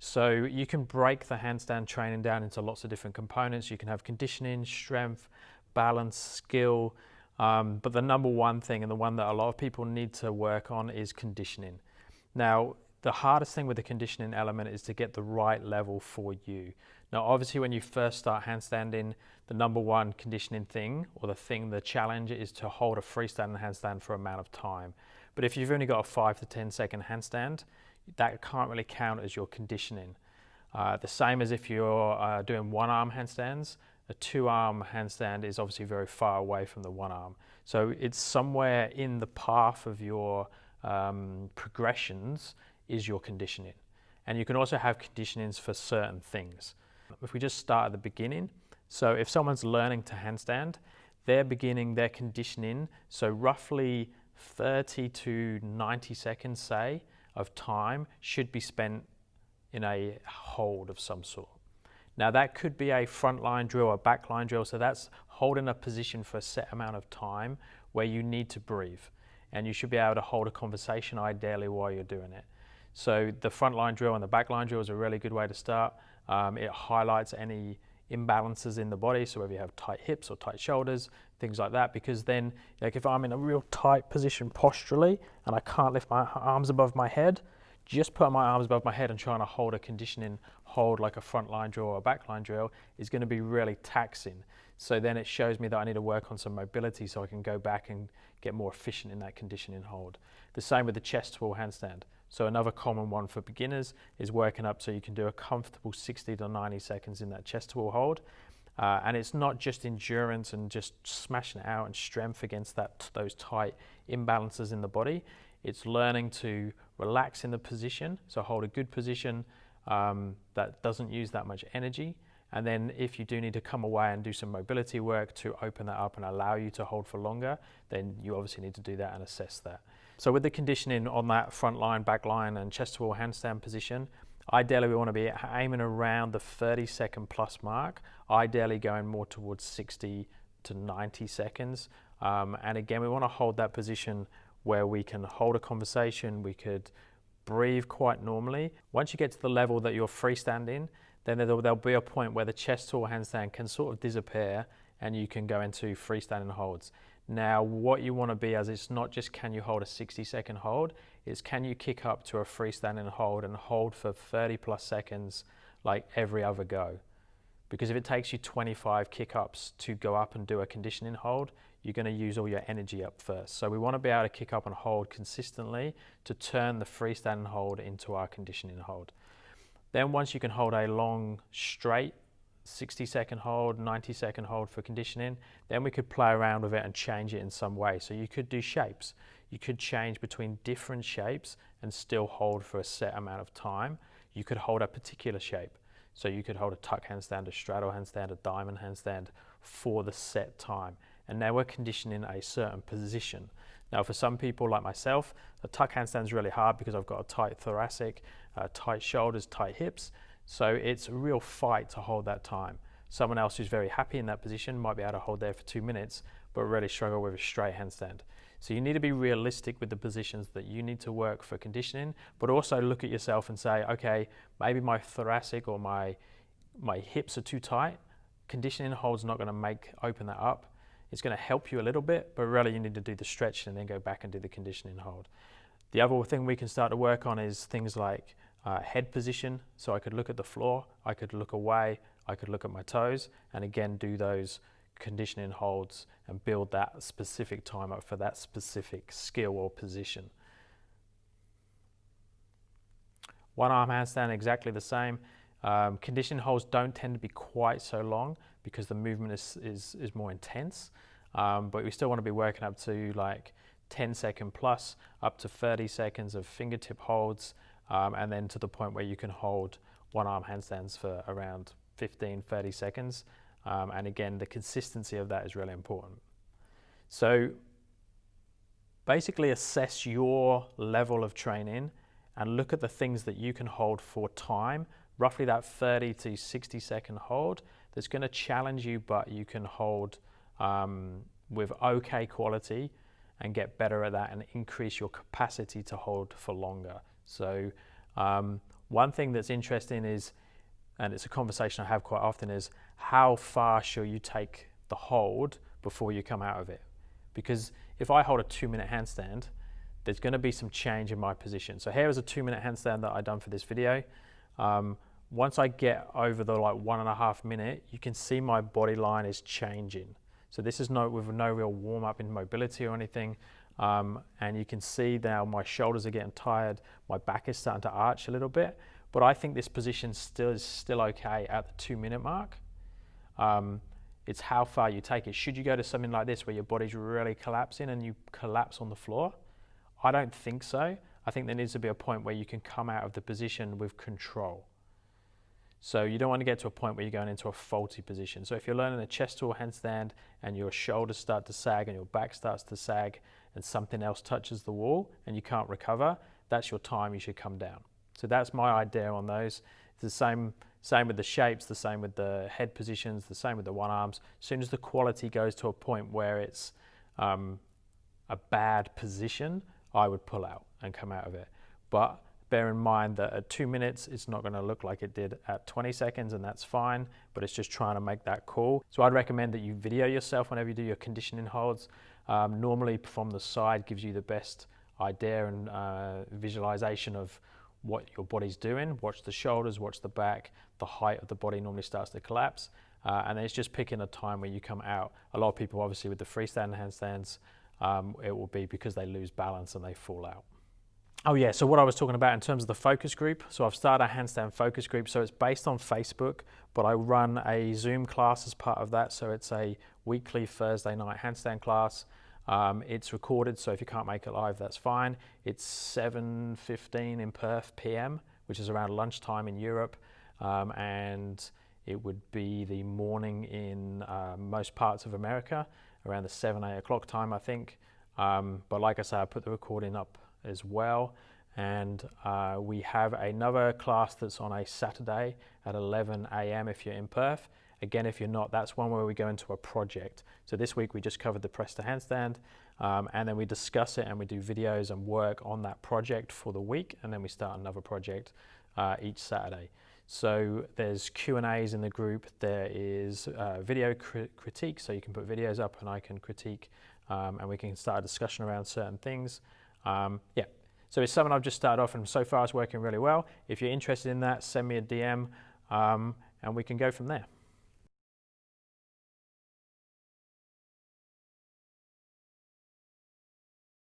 So you can break the handstand training down into lots of different components. You can have conditioning, strength, balance, skill. But the number one thing, and the one that a lot of people need to work on, is conditioning. Now, the hardest thing with the conditioning element is to get the right level for you. Now, obviously, when you first start handstanding, the number one conditioning thing, or the challenge, is to hold a freestanding handstand for an amount of time. But if you've only got a 5 to 10 second handstand, that can't really count as your conditioning. The same as if you're doing one arm handstands. A 2-arm handstand is obviously very far away from the 1 arm. So it's somewhere in the path of your progressions is your conditioning. And you can also have conditionings for certain things. If we just start at the beginning, so if someone's learning to handstand, they're beginning their conditioning, so roughly 30 to 90 seconds, say, of time should be spent in a hold of some sort. Now that could be a front line drill or back line drill, so that's holding a position for a set amount of time where you need to breathe. And you should be able to hold a conversation ideally while you're doing it. So the front line drill and the back line drill is a really good way to start. It highlights any imbalances in the body, so whether you have tight hips or tight shoulders, things like that, because then, like, if I'm in a real tight position posturally and I can't lift my arms above my head, just putting my arms above my head and trying to hold a conditioning hold like a front line drill or a back line drill is going to be really taxing. So then it shows me that I need to work on some mobility so I can go back and get more efficient in that conditioning hold. The same with the chest to wall handstand. So another common one for beginners is working up so you can do a comfortable 60 to 90 seconds in that chest to wall hold. And it's not just endurance and just smashing it out and strength against those tight imbalances in the body. It's learning to relax in the position, so hold a good position that doesn't use that much energy. And then if you do need to come away and do some mobility work to open that up and allow you to hold for longer, then you obviously need to do that and assess that. So with the conditioning on that front line, back line and chest to wall handstand position, ideally we want to be aiming around the 30-second plus mark, ideally going more towards 60 to 90 seconds. And again, we want to hold that position where we can hold a conversation, we could breathe quite normally. Once you get to the level that you're freestanding, then there'll be a point where the chest to wall handstand can sort of disappear and you can go into freestanding holds. Now, what you want to be as, it's not just can you hold a 60-second hold, it's can you kick up to a freestanding hold and hold for 30 plus seconds like every other go. Because if it takes you 25 kick-ups to go up and do a conditioning hold, you're going to use all your energy up first. So we want to be able to kick up and hold consistently to turn the freestanding hold into our conditioning hold. Then once you can hold a long, straight 60-second hold, 90-second hold for conditioning, then we could play around with it and change it in some way. So you could do shapes. You could change between different shapes and still hold for a set amount of time. You could hold a particular shape. So you could hold a tuck handstand, a straddle handstand, a diamond handstand for the set time. And now we're conditioning a certain position. Now for some people like myself, a tuck handstand is really hard because I've got a tight thoracic, tight shoulders, tight hips. So it's a real fight to hold that time. Someone else who's very happy in that position might be able to hold there for 2 minutes, but really struggle with a straight handstand. So you need to be realistic with the positions that you need to work for conditioning, but also look at yourself and say, okay, maybe my thoracic or my hips are too tight. Conditioning hold's not going to open that up. It's going to help you a little bit, but really you need to do the stretch and then go back and do the conditioning hold. The other thing we can start to work on is things like head position. So I could look at the floor, I could look away, I could look at my toes, and again do those conditioning holds and build that specific time up for that specific skill or position. One arm handstand, exactly the same. Conditioning holds don't tend to be quite so long because the movement is more intense, but we still want to be working up to like 10-second plus, up to 30 seconds of fingertip holds, and then to the point where you can hold one arm handstands for around 15-30 seconds. And again, the consistency of that is really important. So basically assess your level of training and look at the things that you can hold for time, roughly that 30 to 60-second hold that's going to challenge you, but you can hold with okay quality and get better at that and increase your capacity to hold for longer. So One thing that's interesting is, and it's a conversation I have quite often, is how far shall you take the hold before you come out of it? Because if I hold a 2-minute handstand, there's going to be some change in my position. So here is a 2-minute handstand that I've done for this video. Once I get over the 1.5 minute, you can see my body line is changing. So this is with no real warm up in mobility or anything. And you can see now my shoulders are getting tired, my back is starting to arch a little bit, but I think this position is still okay at the 2-minute mark. It's how far you take it. Should you go to something like this where your body's really collapsing and you collapse on the floor? I don't think so. I think there needs to be a point where you can come out of the position with control. So you don't want to get to a point where you're going into a faulty position. So if you're learning a chest tool handstand and your shoulders start to sag and your back starts to sag and something else touches the wall and you can't recover, that's your time you should come down. So that's my idea on those. It's the same with the shapes, the same with the head positions, the same with the one arms. As soon as the quality goes to a point where it's a bad position, I would pull out and come out of it. But bear in mind that at 2 minutes, it's not going to look like it did at 20 seconds, and that's fine, but it's just trying to make that call. So I'd recommend that you video yourself whenever you do your conditioning holds. Normally from the side gives you the best idea and visualization of what your body's doing. Watch the shoulders, watch the back, the height of the body normally starts to collapse, and then it's just picking a time where you come out. A lot of people obviously with the freestanding handstands, it will be because they lose balance and they fall out. Oh yeah, so what I was talking about in terms of the focus group, so I've started a handstand focus group, so it's based on Facebook, but I run a Zoom class as part of that, so it's a weekly Thursday night handstand class. It's recorded, so if you can't make it live, that's fine. It's 7:15 in Perth PM, which is around lunchtime in Europe, and it would be the morning in most parts of America, around the 7-8 o'clock time, I think. But like I say, I put the recording up as well, and we have another class that's on a Saturday at 11 a.m. if you're in Perth. Again, if you're not, that's one where we go into a project. So this week we just covered the press to handstand, and then we discuss it and we do videos and work on that project for the week, and then we start another project each Saturday. So there's Q&As in the group, there is video critique, so you can put videos up and I can critique, and we can start a discussion around certain things. Yeah, so it's something I've just started off and so far it's working really well. If you're interested in that, send me a DM and we can go from there.